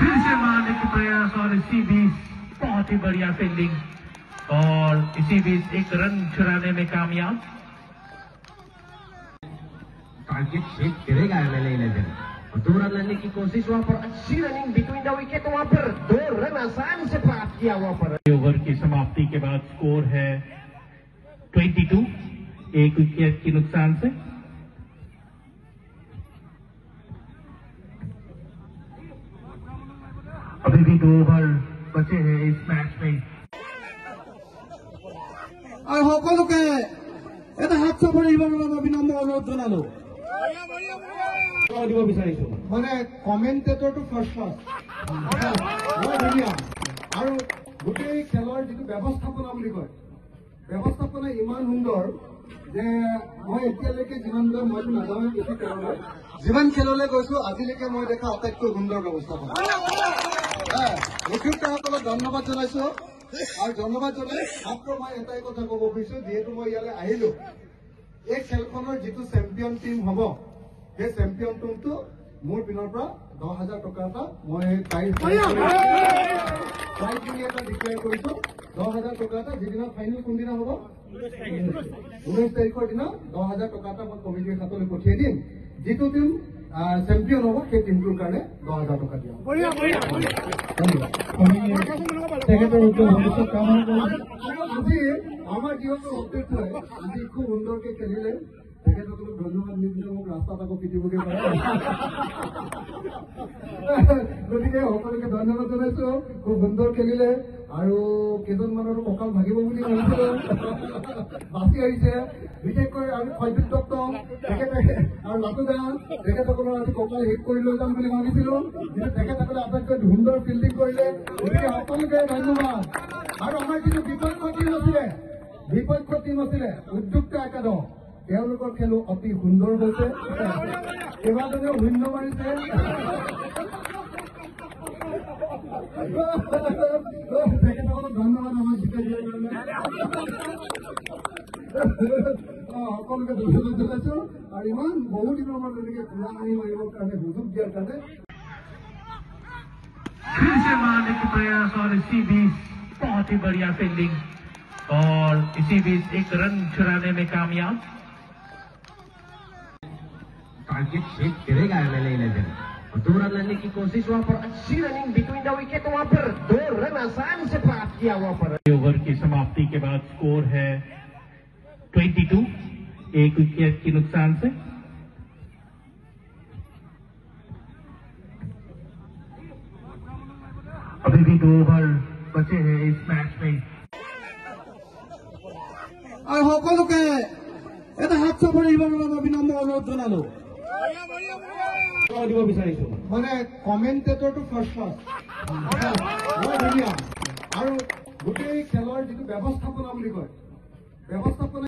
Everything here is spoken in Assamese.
फिर से मारने की प्रयास और इसी बीच बहुत ही बढ़िया फील्डिंग और इसी बीच एक रन चुराने में कामयाब। टारगेट शेक करेगा एमएलए 11 और 2 रन लेने की कोशिश, वहां पर अच्छी रनिंग बिटवीन द विकेट, वहां पर 2 रन आसान से प्राप्त किया। वहां पर ओवर की समाप्ति के बाद स्कोर है 22, 1 विकेट के नुकसान से। अभी भी 2 ओवर बचे हैं इस मैच में। আৰু সকলোকে এটা হাত চাপৰি দিবৰ বাবে বিনম্ৰ অনুৰোধ জনালো। দিব বিচাৰিছো মানে কমেণ্টেটৰটো ফাৰ্ষ্ট বৰ ধুনীয়া আৰু গোটেই খেলৰ যিটো ব্যৱস্থাপনা বুলি কয়, ব্যৱস্থাপনা ইমান সুন্দৰ যে মই এতিয়ালৈকে যিমানলৈ মইতো নাযাওঁ বেছি খেললৈ, যিমান খেললৈ গৈছো আজিলৈকে মই দেখা আটাইতকৈ সুন্দৰ ব্যৱস্থাপনা। উদ্যোক্তাসকলক ধন্যবাদ জনাইছো আৰু ধন্যবাদ জনাই মাত্ৰ মই এটাই কথা ক'ব খুজিছো, যিহেতু মই ইয়ালৈ আহিলো, এই খেলখনৰ যিটো চেম্পিয়ন টিম হ'ব সেই চেম্পিয়ন টিমটো মোৰ পিনৰ পৰা 10,000 টকা এটা মই প্ৰাইজ এটা ডিক্লেয়াৰ কৰিছো। 10,000 টকা এটা যিদিনা ফাইনেল কোনদিনা হ'ব 19 তাৰিখৰ দিনা 10,000 টকা এটা মই কমিটিৰ হাতলৈ পঠিয়াই দিম। যিটো টিম চেম্পিয়ন হ'ব সেই টিমটোৰ কাৰণে 10,000 টকা দিয়া হ'ব। তেখেতৰ ভৱিষ্যত কামনা কৰিছো। আজি আমাৰ যিহেতু অধ্যক্ষই আজি খুব সুন্দৰকে খেলিলে, তেখেতসকলক ধন্যবাদ নিদিলে মোক ৰাস্তাত আকৌ পিটিবগে পাৰে। গতিকে সকলোকে ধন্যবাদ জনাইছো, খুব সুন্দৰ খেলিলে আৰু কেইজনমানৰো কঁকাল ভাগিব বুলি ভাবিছিলো, বাচি আহিছে। বিশেষকৈ আমি সৈবিক দত্ত তেখেতে আৰু লাটুদা তেখেতসকলৰ আজি কঁকাল শেষ কৰি লৈ যাম বুলি ভাবিছিলো, কিন্তু তেখেতসকলে আটাইতকৈ সুন্দৰ ফিল্ডিং কৰিলে। গতিকে সকলোকে ধন্যবাদ। আৰু আমাৰ যিটো বিপক্ষ টিম আছিলে উদ্যোক্তা একাদশ, তেওঁলোকৰ খেলো অতি সুন্দৰ হৈছে, কেইবাজনেও শূন্য মাৰিছে। তেখেতসকলক ধন্যবাদ আমাক জিকাই দিয়াৰ কাৰণে। সকলোকে ধন্যবাদ জনাইছো আৰু ইমান বহুদিনৰ মূৰত এনেকে ঘূৰা আনি মাৰিবৰ কাৰণে সুযোগ দিয়াৰ কাৰণে। फिर से मारने की प्रयास और इसी बीच बहुत ही बढ़िया फील्डिंग और इसी बीच एक रन चुराने में कामयाब। टारगेट शेक करेगा एमएलए 11 और 2 रन लेने की कोशिश, वहां पर अच्छी रनिंग बिटवीन द विकेट, वहां पर 2 रन आसान से प्राप्त किया। वहां पर ओवर की समाप्ति के बाद स्कोर है 22, 1 विकेट के नुकसान से। अभी भी 2 ओवर बचे हैं इस मैच में। আৰু সকলোকে এটা হাত চাপৰি দিবৰ বাবে বিনম্ৰ অনুৰোধ জনালো। দিব বিচাৰিছো মানে কমেণ্টেটৰটো ফাৰ্ষ্ট বৰ ধুনীয়া আৰু গোটেই খেলৰ যিটো ব্যৱস্থাপনা বুলি কয়, ব্যৱস্থাপনা